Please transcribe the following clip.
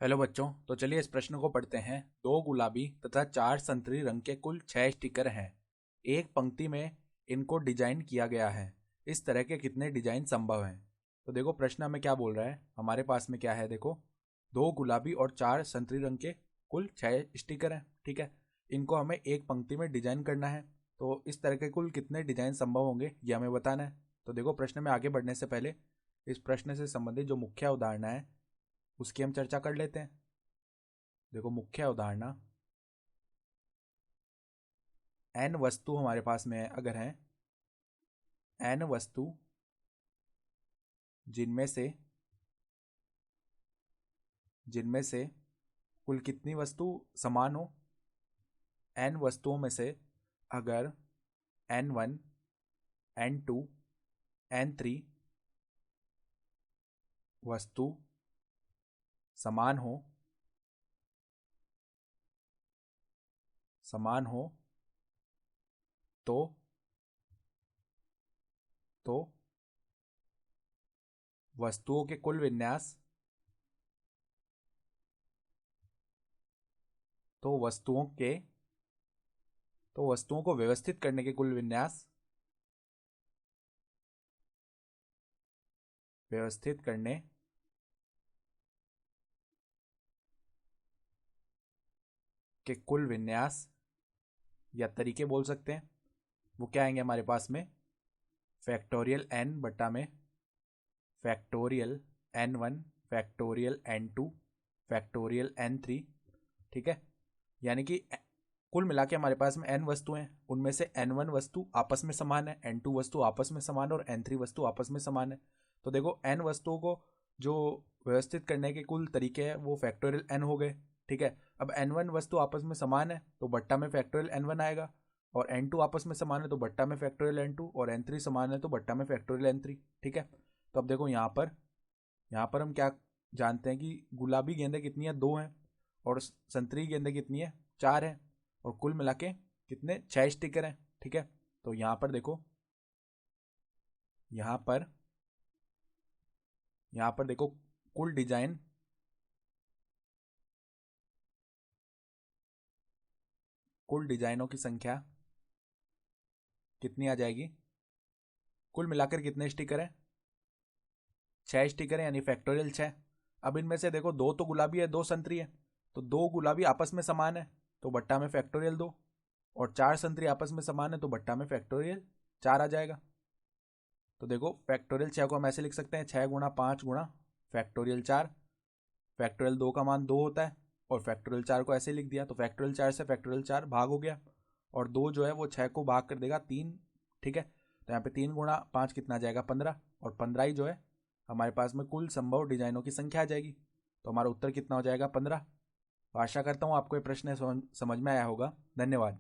Hello बच्चों, तो चलिए इस प्रश्न को पढ़ते हैं। दो गुलाबी तथा चार संतरी रंग के कुल 6 स्टिकर हैं। एक पंक्ति में इनको डिजाइन किया गया है। इस तरह के कितने डिजाइन संभव हैं? तो देखो प्रश्न हमें क्या बोल रहा है। हमारे पास में क्या है, देखो दो गुलाबी और चार संतरी रंग के कुल 6 स्टिकर हैं। ठीक है, इनको हमें एक पंक्ति में डिजाइन करना है। तो इस तरह के कुल कितने डिजाइन संभव होंगे ये हमें बताना है। तो देखो प्रश्न में आगे बढ़ने से पहले इस प्रश्न से संबंधित जो मुख्य अवधारणा है उसकी हम चर्चा कर लेते हैं। देखो मुख्य अवधारणा, एन वस्तु हमारे पास में है। अगर है एन वस्तु जिनमें से कुल कितनी वस्तु समान हो, एन वस्तुओं में से अगर N1 N2 N3 वस्तु समान हो तो वस्तुओं के कुल विन्यास तो वस्तुओं को व्यवस्थित करने के कुल विन्यास व्यवस्थित करने के कुल विन्यास या तरीके बोल सकते हैं, वो क्या आएंगे हमारे पास में, फैक्टोरियल n बटा में factorial n1 factorial n2 factorial n3। ठीक है, यानी कि कुल मिला के हमारे पास में n वस्तु हैं, उनमें से n1 वस्तु आपस में समान है, n2 वस्तु आपस में समान है और n3 वस्तु आपस में समान है। तो देखो n वस्तुओं को जो व्यवस्थित करने के कुल तरीके हैं वो फैक्टोरियल n हो गए। ठीक है, अब n1 वस्तु आपस में समान है तो बट्टा में फैक्टोरियल n1 आएगा, और n2 आपस में समान है तो बट्टा में फैक्टोरियल n2, और n3 समान है तो बट्टा में फैक्टोरियल n3। ठीक है, तो अब देखो यहाँ पर हम क्या जानते हैं कि गुलाबी गेंदें कितनी है, 2 हैं, और संतरी गेंदें कितनी है, 4 है, और कुल मिला के कितने, 6 स्टिकर हैं। ठीक है, तो यहाँ पर देखो कुल डिजाइन कुल डिजाइनों की संख्या कितनी आ जाएगी, कुल मिलाकर कितने स्टिकर हैं, 6 स्टिकर है, यानी फैक्टोरियल 6। अब इनमें से देखो 2 तो गुलाबी है, 2 संतरी है, तो 2 गुलाबी आपस में समान है तो बट्टा में फैक्टोरियल 2, और 4 संतरी आपस में समान है तो बट्टा में फैक्टोरियल 4 आ जाएगा। तो देखो फैक्टोरियल 6 को हम ऐसे लिख सकते हैं, 6 गुणा 5 गुणा फैक्टोरियल 4। फैक्टोरियल 2 का मान 2 होता है, और फैक्टोरियल 4 को ऐसे लिख दिया, तो फैक्टोरियल 4 से फैक्टोरियल 4 भाग हो गया, और 2 जो है वो 6 को भाग कर देगा 3। ठीक है, तो यहाँ पे 3 गुणा 5 कितना आ जाएगा, 15, और 15 ही जो है हमारे पास में कुल संभव डिजाइनों की संख्या आ जाएगी। तो हमारा उत्तर कितना हो जाएगा, 15। आशा करता हूँ आपको ये प्रश्न समझ में आया होगा। धन्यवाद।